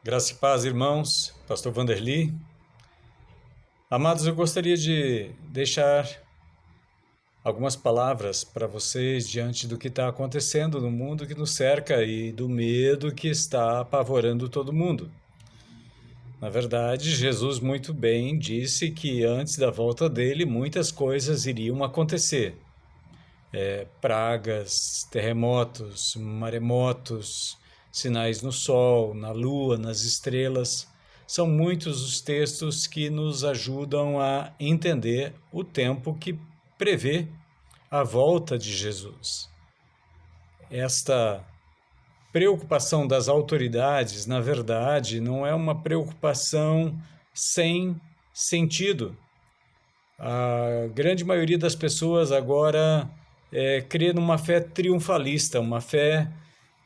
Graça e paz, irmãos. Pastor Vanderly. Amados, eu gostaria de deixar algumas palavras para vocês diante do que está acontecendo no mundo que nos cerca e do medo que está apavorando todo mundo. Na verdade, Jesus muito bem disse que antes da volta dele muitas coisas iriam acontecer. Pragas, terremotos, maremotos, sinais no sol, na lua, nas estrelas. São muitos os textos que nos ajudam a entender o tempo que prevê a volta de Jesus. Esta preocupação das autoridades, na verdade, não é uma preocupação sem sentido. A grande maioria das pessoas agora crê numa fé triunfalista, uma fé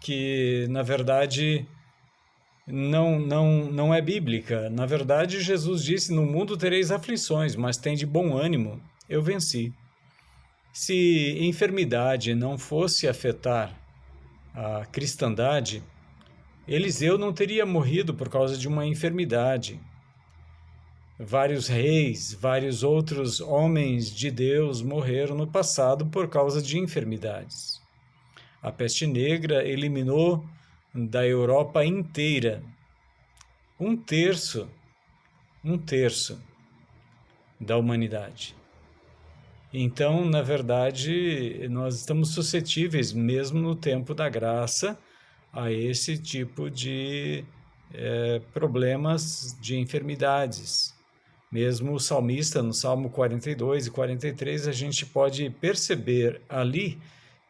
que, na verdade, não é bíblica. Na verdade, Jesus disse: no mundo tereis aflições, mas tende bom ânimo, eu venci. Se enfermidade não fosse afetar a cristandade, Eliseu não teria morrido por causa de uma enfermidade. Vários reis, vários outros homens de Deus morreram no passado por causa de enfermidades. A peste negra eliminou da Europa inteira um terço da humanidade. Então, na verdade, nós estamos suscetíveis, mesmo no tempo da graça, a esse tipo de problemas de enfermidades. Mesmo o salmista, no Salmo 42 e 43, a gente pode perceber ali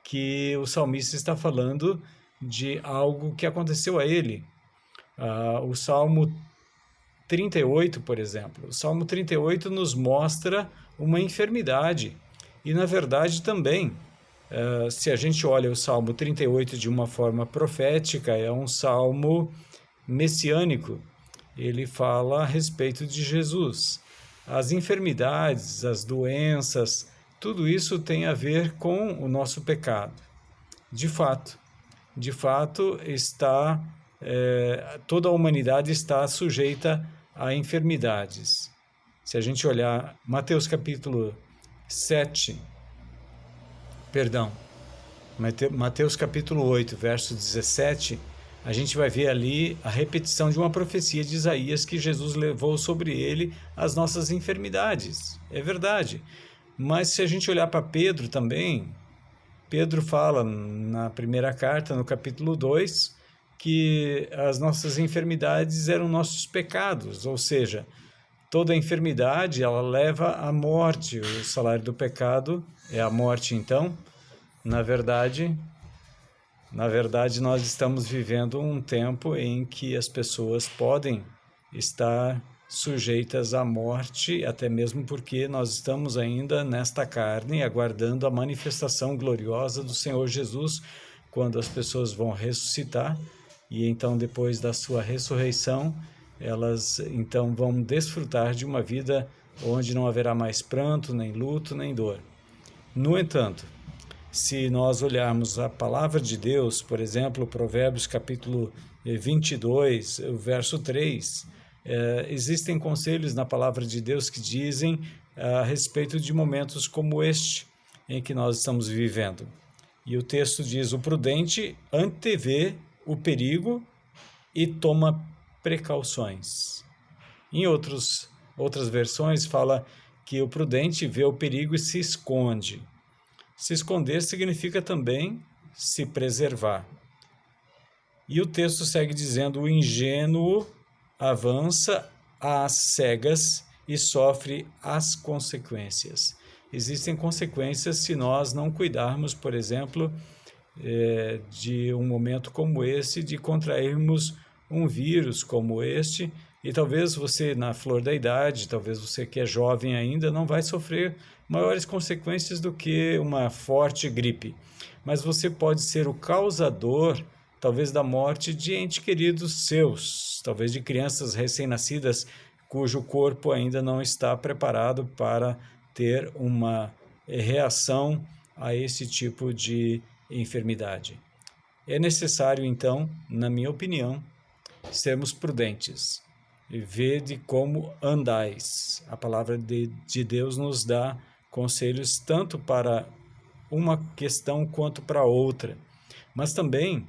que o salmista está falando de algo que aconteceu a ele. O Salmo 38, por exemplo. O Salmo 38 nos mostra uma enfermidade. E, na verdade, também, se a gente olha o Salmo 38 de uma forma profética, é um salmo messiânico. Ele fala a respeito de Jesus. As enfermidades, as doenças, tudo isso tem a ver com o nosso pecado. De fato, toda a humanidade está sujeita a enfermidades. Se a gente olhar Mateus capítulo 7, Mateus capítulo 8, verso 17, a gente vai ver ali a repetição de uma profecia de Isaías que Jesus levou sobre ele as nossas enfermidades. É verdade. Mas se a gente olhar para Pedro também, Pedro fala na primeira carta, no capítulo 2, que as nossas enfermidades eram nossos pecados, ou seja, toda enfermidade ela leva à morte. O salário do pecado é a morte. Então, na verdade, nós estamos vivendo um tempo em que as pessoas podem estar sujeitas à morte, até mesmo porque nós estamos ainda nesta carne, aguardando a manifestação gloriosa do Senhor Jesus, quando as pessoas vão ressuscitar, e então depois da sua ressurreição, elas então vão desfrutar de uma vida onde não haverá mais pranto, nem luto, nem dor. No entanto, se nós olharmos a palavra de Deus, por exemplo, Provérbios capítulo 22, verso 3, existem conselhos na palavra de Deus que dizem a respeito de momentos como este em que nós estamos vivendo. E o texto diz: o prudente antevê o perigo e toma precauções. Em outras versões fala que o prudente vê o perigo e se esconde. Se esconder significa também se preservar. E o texto segue dizendo: o ingênuo avança às cegas e sofre as consequências. Existem consequências se nós não cuidarmos, por exemplo, de um momento como esse, de contrairmos um vírus como este, e talvez você, na flor da idade, talvez você que é jovem ainda, não vai sofrer maiores consequências do que uma forte gripe. Mas você pode ser o causador, talvez, da morte de entes queridos seus, talvez de crianças recém-nascidas cujo corpo ainda não está preparado para ter uma reação a esse tipo de enfermidade. É necessário, então, na minha opinião, sermos prudentes e vede como andais. A palavra de Deus nos dá conselhos tanto para uma questão quanto para outra. Mas também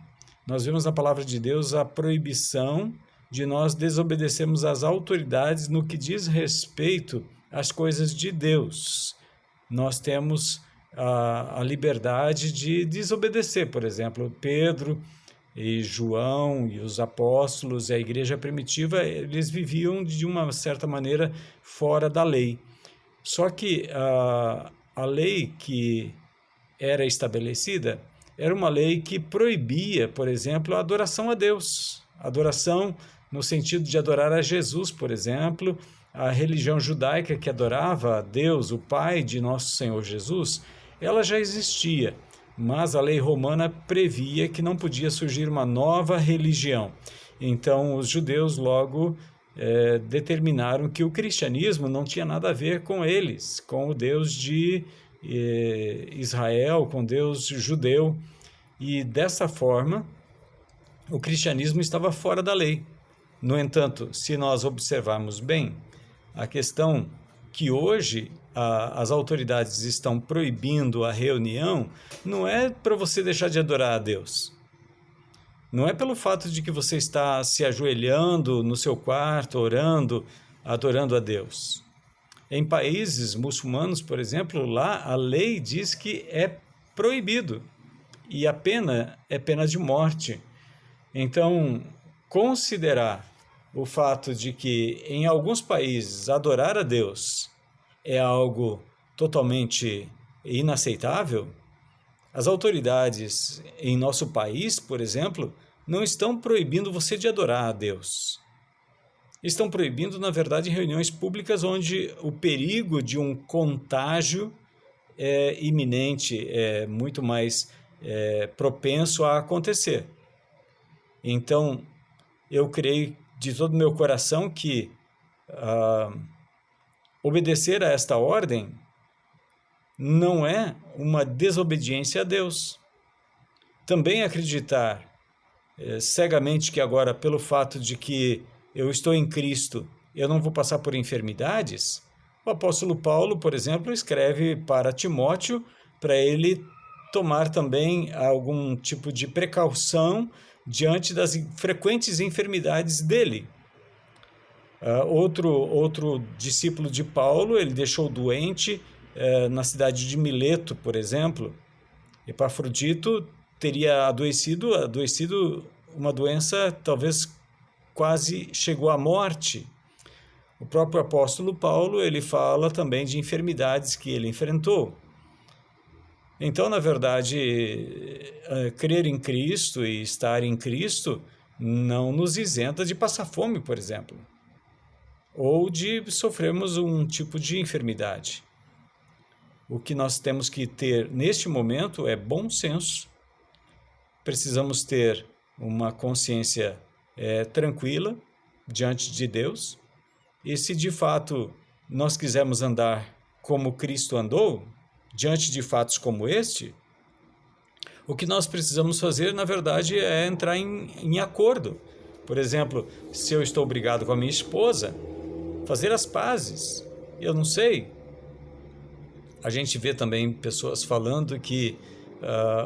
nós vemos na palavra de Deus a proibição de nós desobedecermos às autoridades no que diz respeito às coisas de Deus. Nós temos a liberdade de desobedecer, por exemplo, Pedro e João e os apóstolos e a igreja primitiva, eles viviam de uma certa maneira fora da lei. Só que a lei que era estabelecida era uma lei que proibia, por exemplo, a adoração a Deus. Adoração no sentido de adorar a Jesus, por exemplo, a religião judaica que adorava a Deus, o Pai de nosso Senhor Jesus, ela já existia, mas a lei romana previa que não podia surgir uma nova religião. Então, os judeus logo determinaram que o cristianismo não tinha nada a ver com eles, com o Deus de Israel, com Deus judeu, e dessa forma o cristianismo estava fora da lei. No entanto, se nós observarmos bem, a questão que hoje as autoridades estão proibindo a reunião não é para você deixar de adorar a Deus. Não é pelo fato de que você está se ajoelhando no seu quarto, orando, adorando a Deus. Em países muçulmanos, por exemplo, lá a lei diz que é proibido e a pena é pena de morte. Então, considerar o fato de que em alguns países adorar a Deus é algo totalmente inaceitável, as autoridades em nosso país, por exemplo, não estão proibindo você de adorar a Deus. Estão proibindo, na verdade, reuniões públicas onde o perigo de um contágio é iminente, é muito mais propenso a acontecer. Então, eu creio de todo o meu coração que obedecer a esta ordem não é uma desobediência a Deus. Também acreditar cegamente que agora, pelo fato de que eu estou em Cristo, eu não vou passar por enfermidades. O apóstolo Paulo, por exemplo, escreve para Timóteo para ele tomar também algum tipo de precaução diante das frequentes enfermidades dele. Outro discípulo de Paulo, ele deixou doente na cidade de Mileto, por exemplo. Epafrodito teria adoecido uma doença, talvez quase chegou à morte. O próprio apóstolo Paulo, ele fala também de enfermidades que ele enfrentou. Então, na verdade, crer em Cristo e estar em Cristo não nos isenta de passar fome, por exemplo, ou de sofrermos um tipo de enfermidade. O que nós temos que ter neste momento é bom senso. Precisamos ter uma consciência tranquila diante de Deus. E se de fato nós quisermos andar como Cristo andou, diante de fatos como este, o que nós precisamos fazer, na verdade, é entrar em acordo. Por exemplo, se eu estou brigado com a minha esposa, fazer as pazes. Eu não sei. A gente vê também pessoas falando que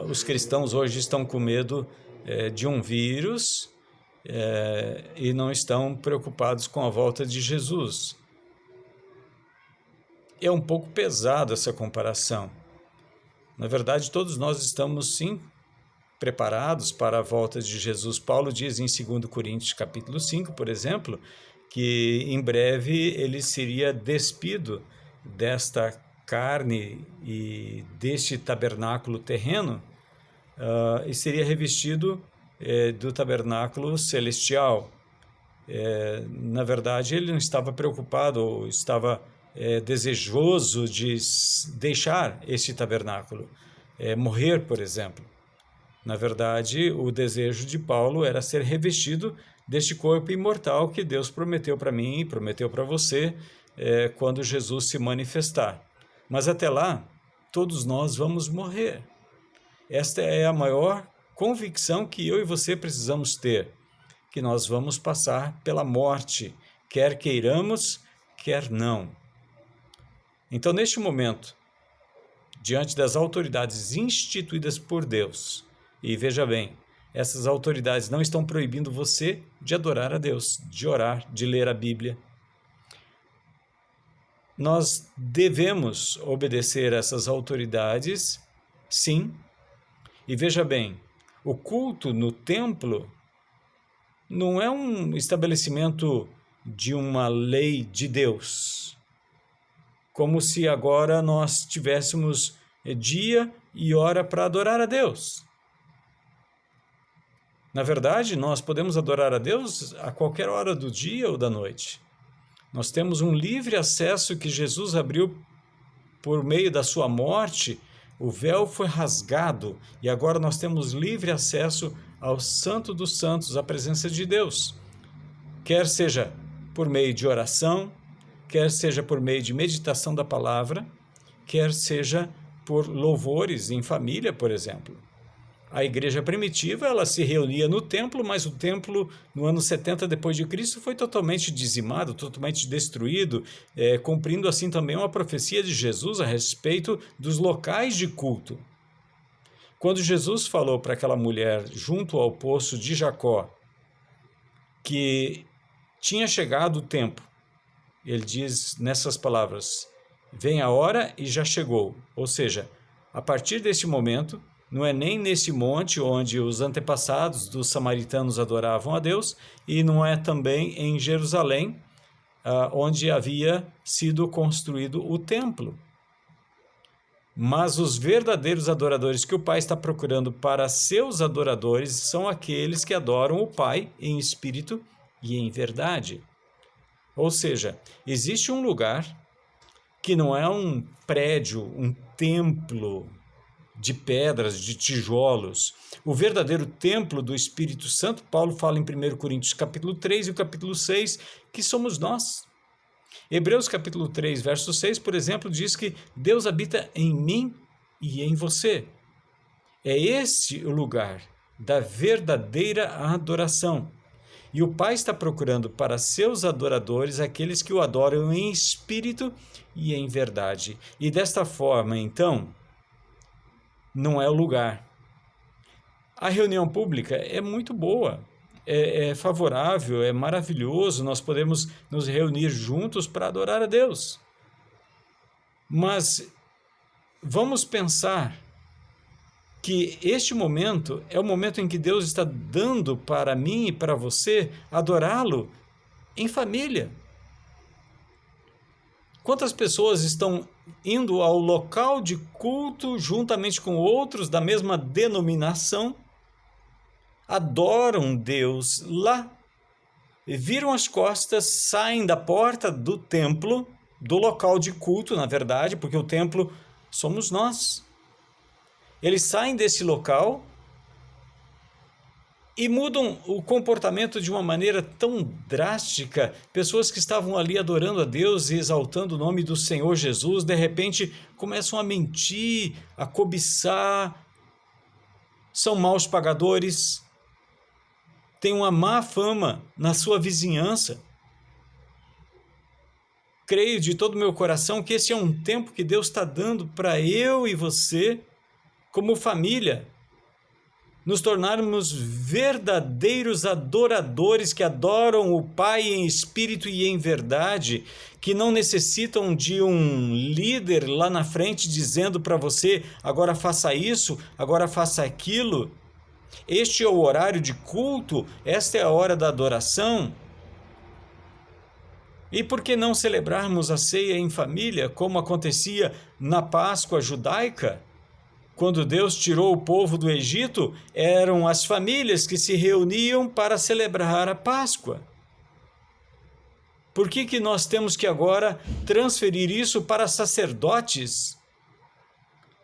os cristãos hoje estão com medo de um vírus e não estão preocupados com a volta de Jesus. É um pouco pesado essa comparação. Na verdade, todos nós estamos, sim, preparados para a volta de Jesus. Paulo diz em 2 Coríntios capítulo 5, por exemplo, que em breve ele seria despido desta carne e deste tabernáculo terreno e seria revestido do tabernáculo celestial. Na verdade, ele não estava preocupado ou estava desejoso de deixar este tabernáculo, morrer, por exemplo. Na verdade, o desejo de Paulo era ser revestido deste corpo imortal que Deus prometeu para mim e prometeu para você quando Jesus se manifestar. Mas até lá, todos nós vamos morrer. Esta é a maior convicção que eu e você precisamos ter, que nós vamos passar pela morte, quer queiramos, quer não. Então, neste momento, diante das autoridades instituídas por Deus, e veja bem, essas autoridades não estão proibindo você de adorar a Deus, de orar, de ler a Bíblia. Nós devemos obedecer a essas autoridades, sim. E veja bem, o culto no templo não é um estabelecimento de uma lei de Deus, como se agora nós tivéssemos dia e hora para adorar a Deus. Na verdade, nós podemos adorar a Deus a qualquer hora do dia ou da noite. Nós temos um livre acesso que Jesus abriu por meio da sua morte. O véu foi rasgado e agora nós temos livre acesso ao Santo dos Santos, à presença de Deus. Quer seja por meio de oração, quer seja por meio de meditação da palavra, quer seja por louvores em família, por exemplo. A igreja primitiva, ela se reunia no templo, mas o templo, no ano 70 depois de Cristo, foi totalmente dizimado, totalmente destruído, cumprindo assim também uma profecia de Jesus a respeito dos locais de culto. Quando Jesus falou para aquela mulher junto ao poço de Jacó que tinha chegado o tempo, ele diz nessas palavras: vem a hora e já chegou. Ou seja, a partir deste momento, não é nem nesse monte onde os antepassados dos samaritanos adoravam a Deus, e não é também em Jerusalém, onde havia sido construído o templo. Mas os verdadeiros adoradores que o Pai está procurando para seus adoradores são aqueles que adoram o Pai em espírito e em verdade. Ou seja, existe um lugar que não é um prédio, um templo de pedras, de tijolos. O verdadeiro templo do Espírito Santo, Paulo fala em 1 Coríntios capítulo 3 e o capítulo 6, que somos nós. Hebreus capítulo 3, verso 6, por exemplo, diz que Deus habita em mim e em você. É esse o lugar da verdadeira adoração. E o Pai está procurando para seus adoradores aqueles que o adoram em espírito e em verdade. E desta forma, então, não é o lugar. A reunião pública é muito boa, é favorável, é maravilhoso, nós podemos nos reunir juntos para adorar a Deus. Mas vamos pensar que este momento é o momento em que Deus está dando para mim e para você adorá-lo em família. Quantas pessoas estão indo ao local de culto juntamente com outros da mesma denominação, adoram Deus lá, viram as costas, saem da porta do templo, do local de culto, na verdade, porque o templo somos nós. Eles saem desse local e mudam o comportamento de uma maneira tão drástica. Pessoas que estavam ali adorando a Deus e exaltando o nome do Senhor Jesus, de repente começam a mentir, a cobiçar, são maus pagadores, têm uma má fama na sua vizinhança. Creio de todo o meu coração que esse é um tempo que Deus está dando para eu e você, como família, nos tornarmos verdadeiros adoradores que adoram o Pai em espírito e em verdade, que não necessitam de um líder lá na frente dizendo para você: agora faça isso, agora faça aquilo. Este é o horário de culto, esta é a hora da adoração. E por que não celebrarmos a ceia em família, como acontecia na Páscoa judaica? Quando Deus tirou o povo do Egito, eram as famílias que se reuniam para celebrar a Páscoa. Por que nós temos que agora transferir isso para sacerdotes?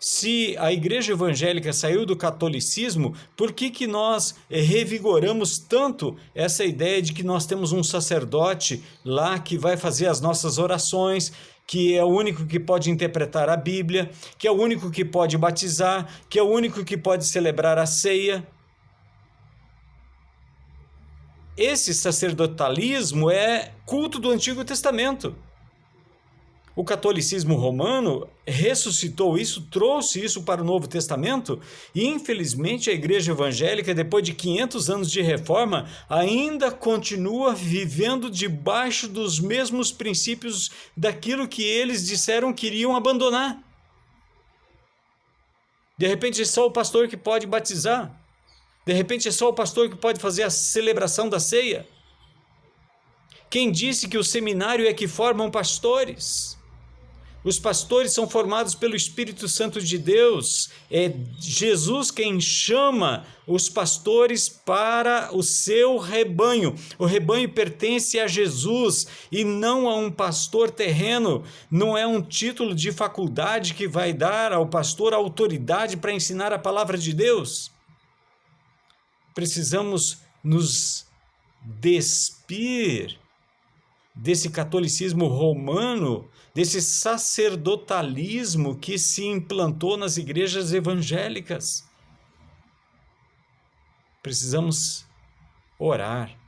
Se a igreja evangélica saiu do catolicismo, por que nós revigoramos tanto essa ideia de que nós temos um sacerdote lá que vai fazer as nossas orações, que é o único que pode interpretar a Bíblia, que é o único que pode batizar, que é o único que pode celebrar a ceia? esse sacerdotalismo é culto do Antigo Testamento. O catolicismo romano ressuscitou isso, trouxe isso para o Novo Testamento e, infelizmente, a igreja evangélica, depois de 500 anos de reforma, ainda continua vivendo debaixo dos mesmos princípios daquilo que eles disseram que iriam abandonar. De repente é só o pastor que pode batizar. De repente é só o pastor que pode fazer a celebração da ceia. Quem disse que o seminário é que formam pastores? Os pastores são formados pelo Espírito Santo de Deus. É Jesus quem chama os pastores para o seu rebanho. O rebanho pertence a Jesus e não a um pastor terreno. Não é um título de faculdade que vai dar ao pastor a autoridade para ensinar a palavra de Deus. Precisamos nos despir desse catolicismo romano, desse sacerdotalismo que se implantou nas igrejas evangélicas. Precisamos orar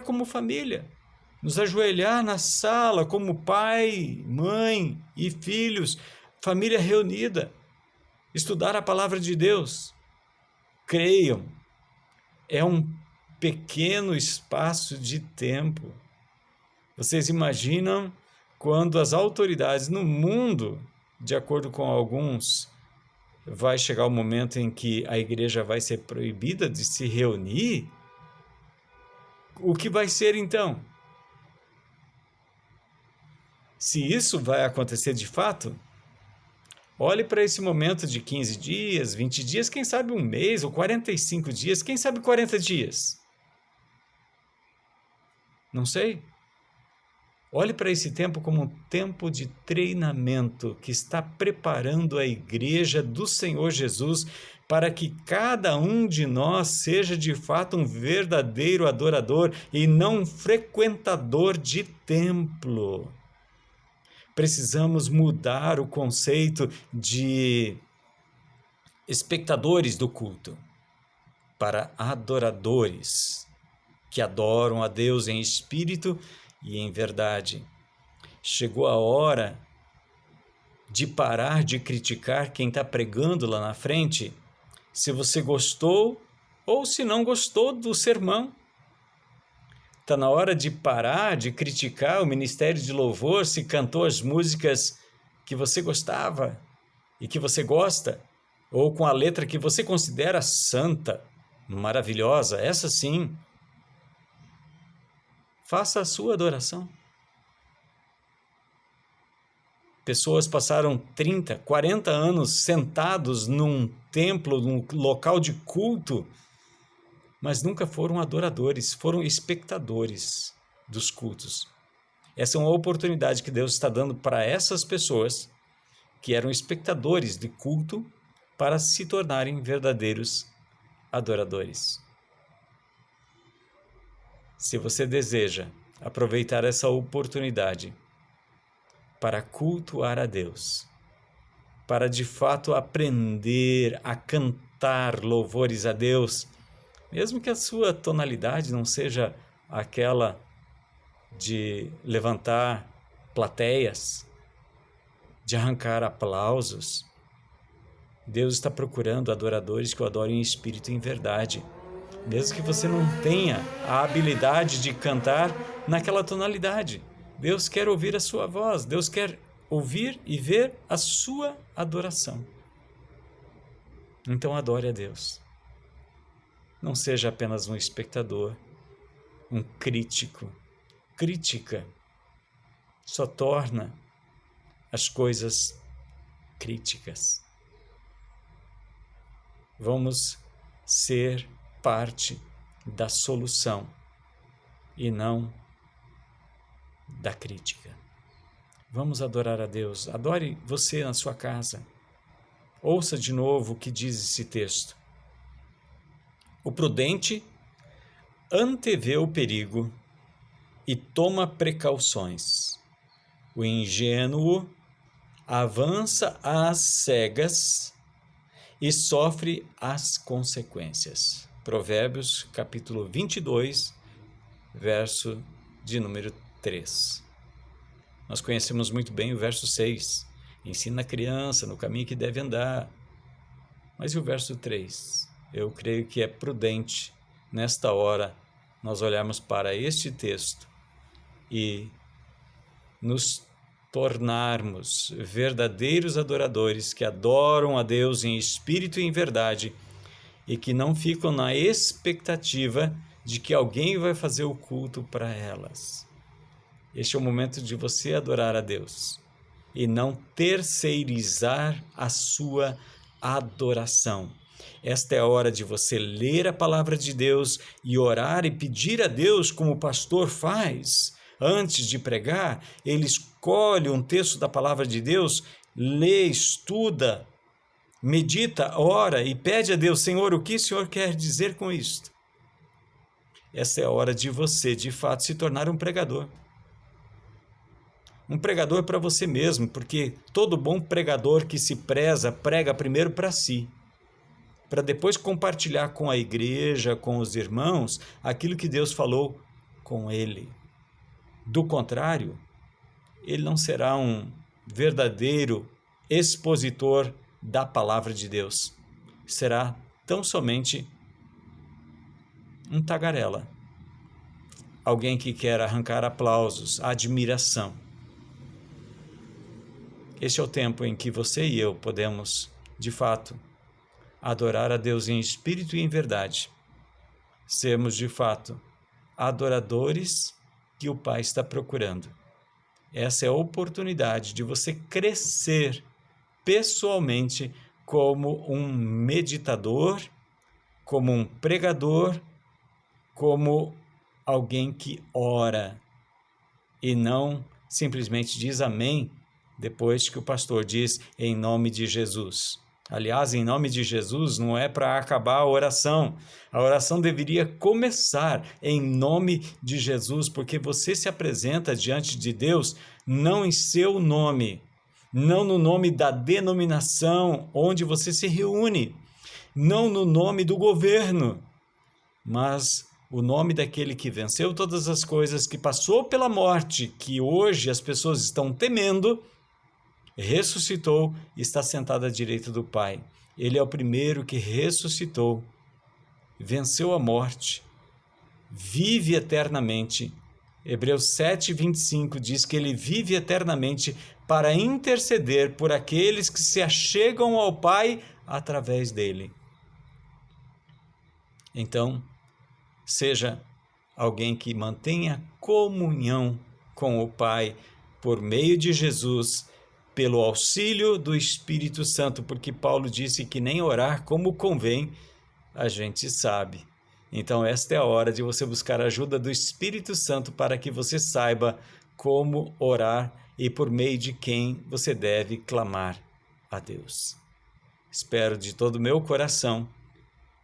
como família, nos ajoelhar na sala como pai, mãe e filhos, família reunida, estudar a palavra de Deus. Creiam, é um pequeno espaço de tempo. Vocês imaginam quando as autoridades no mundo, de acordo com alguns, vai chegar o momento em que a igreja vai ser proibida de se reunir? O que vai ser então? Se isso vai acontecer de fato, olhe para esse momento de 15 dias, 20 dias, quem sabe um mês, ou 45 dias, quem sabe 40 dias? Não sei. Olhe para esse tempo como um tempo de treinamento que está preparando a igreja do Senhor Jesus para que cada um de nós seja de fato um verdadeiro adorador e não um frequentador de templo. Precisamos mudar o conceito de espectadores do culto para adoradores que adoram a Deus em espírito e em verdade. Chegou a hora de parar de criticar quem está pregando lá na frente, se você gostou ou se não gostou do sermão. Está na hora de parar de criticar o ministério de louvor se cantou as músicas que você gostava e que você gosta, ou com a letra que você considera santa, maravilhosa, essa sim. Faça a sua adoração. Pessoas passaram 30, 40 anos sentados num templo, num local de culto, mas nunca foram adoradores, foram espectadores dos cultos. Essa é uma oportunidade que Deus está dando para essas pessoas que eram espectadores de culto para se tornarem verdadeiros adoradores. Se você deseja aproveitar essa oportunidade para cultuar a Deus, para de fato aprender a cantar louvores a Deus, mesmo que a sua tonalidade não seja aquela de levantar plateias, de arrancar aplausos, Deus está procurando adoradores que o adorem em espírito e em verdade. Mesmo que você não tenha a habilidade de cantar naquela tonalidade, Deus quer ouvir a sua voz, Deus quer ouvir e ver a sua adoração. Então adore a Deus. Não seja apenas um espectador, um crítico. Crítica só torna as coisas críticas. Vamos ser parte da solução e não da crítica. Vamos adorar a Deus. Adore você na sua casa. Ouça de novo o que diz esse texto. O prudente antevê o perigo e toma precauções. O ingênuo avança às cegas e sofre as consequências. Provérbios, capítulo 22, verso de número 3. Nós conhecemos muito bem o verso 6. Ensina a criança no caminho que deve andar. Mas e o verso 3? Eu creio que é prudente, nesta hora, nós olharmos para este texto e nos tornarmos verdadeiros adoradores que adoram a Deus em espírito e em verdade e que não ficam na expectativa de que alguém vai fazer o culto para elas. Este é o momento de você adorar a Deus e não terceirizar a sua adoração. Esta é a hora de você ler a palavra de Deus e orar e pedir a Deus como o pastor faz. Antes de pregar, ele escolhe um texto da palavra de Deus, lê, estuda, medita, ora e pede a Deus: Senhor, o que o Senhor quer dizer com isto? Essa é a hora de você, de fato, se tornar um pregador. Um pregador para você mesmo, porque todo bom pregador que se preza, prega primeiro para si, para depois compartilhar com a igreja, com os irmãos, aquilo que Deus falou com ele. Do contrário, ele não será um verdadeiro expositor da palavra de Deus. Será tão somente um tagarela. Alguém que quer arrancar aplausos, admiração. Este é o tempo em que você e eu podemos, de fato, adorar a Deus em espírito e em verdade. Sermos, de fato, adoradores que o Pai está procurando. Essa é a oportunidade de você crescer pessoalmente como um meditador, como um pregador, como alguém que ora e não simplesmente diz amém depois que o pastor diz em nome de Jesus. Aliás, em nome de Jesus não é para acabar a oração. A oração deveria começar em nome de Jesus, porque você se apresenta diante de Deus não em seu nome, não no nome da denominação onde você se reúne, não no nome do governo, mas o nome daquele que venceu todas as coisas, que passou pela morte, que hoje as pessoas estão temendo, ressuscitou e está sentado à direita do Pai. Ele é o primeiro que ressuscitou, venceu a morte, vive eternamente. Hebreus 7:25 diz que ele vive eternamente para interceder por aqueles que se achegam ao Pai através dele. Então, seja alguém que mantenha comunhão com o Pai por meio de Jesus, pelo auxílio do Espírito Santo, porque Paulo disse que nem orar como convém, a gente sabe. Então esta é a hora de você buscar a ajuda do Espírito Santo para que você saiba como orar e por meio de quem você deve clamar a Deus. Espero de todo o meu coração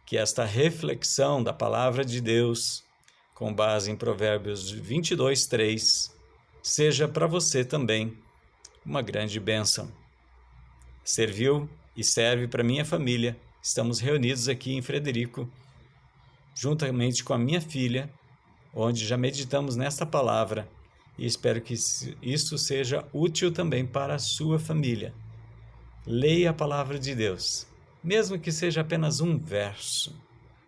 que esta reflexão da palavra de Deus, com base em Provérbios 22:3, seja para você também uma grande bênção. Serviu e serve para minha família. Estamos reunidos aqui em Frederico, juntamente com a minha filha, onde já meditamos nesta palavra e espero que isso seja útil também para a sua família. Leia a palavra de Deus, mesmo que seja apenas um verso,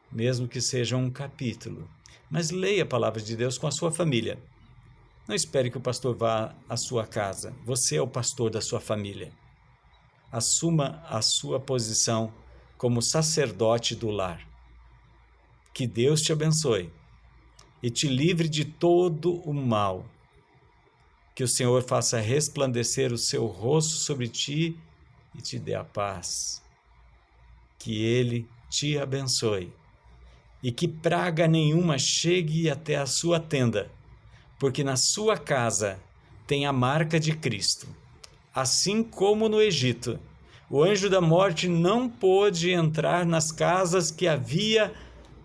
mesmo que seja um capítulo, mas leia a palavra de Deus com a sua família. Não espere que o pastor vá à sua casa. Você é o pastor da sua família. Assuma a sua posição como sacerdote do lar. Que Deus te abençoe e te livre de todo o mal. Que o Senhor faça resplandecer o seu rosto sobre ti e te dê a paz. Que Ele te abençoe e que praga nenhuma chegue até a sua tenda, porque na sua casa tem a marca de Cristo. Assim como no Egito, o anjo da morte não pôde entrar nas casas que havia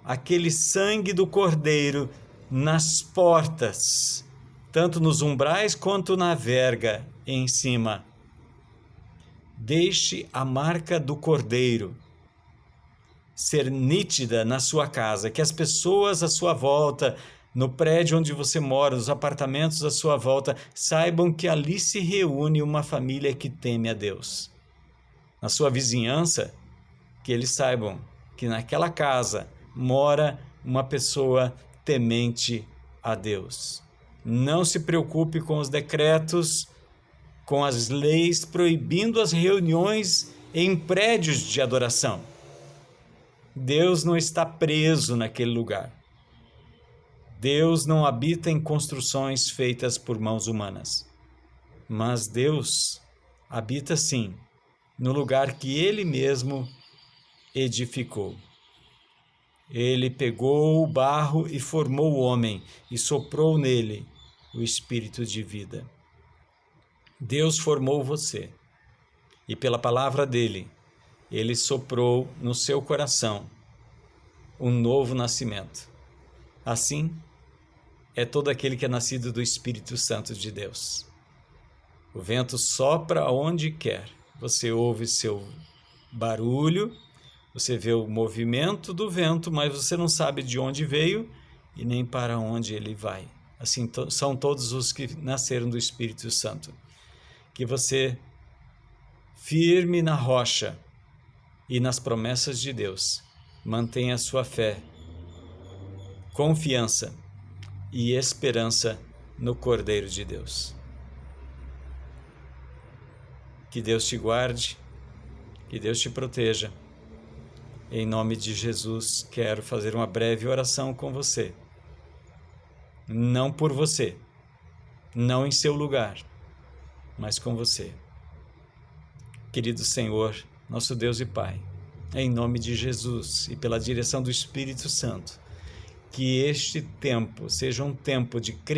aquele sangue do Cordeiro nas portas, tanto nos umbrais quanto na verga em cima. Deixe a marca do Cordeiro ser nítida na sua casa, que as pessoas à sua volta no prédio onde você mora, nos apartamentos à sua volta, saibam que ali se reúne uma família que teme a Deus. Na sua vizinhança, que eles saibam que naquela casa mora uma pessoa temente a Deus. Não se preocupe com os decretos, com as leis proibindo as reuniões em prédios de adoração. Deus não está preso naquele lugar. Deus não habita em construções feitas por mãos humanas. Mas Deus habita sim no lugar que Ele mesmo edificou. Ele pegou o barro e formou o homem e soprou nele o espírito de vida. Deus formou você e pela palavra dele, Ele soprou no seu coração um novo nascimento. Assim, é todo aquele que é nascido do Espírito Santo de Deus. O vento sopra onde quer. Você ouve seu barulho, você vê o movimento do vento, mas você não sabe de onde veio e nem para onde ele vai. Assim são todos os que nasceram do Espírito Santo. Que você, firme na rocha e nas promessas de Deus, mantenha a sua fé, confiança e esperança no Cordeiro de Deus. Que Deus te guarde, que Deus te proteja. Em nome de Jesus, quero fazer uma breve oração com você. Não por você, não em seu lugar, mas com você. Querido Senhor, nosso Deus e Pai, em nome de Jesus e pela direção do Espírito Santo, que este tempo seja um tempo de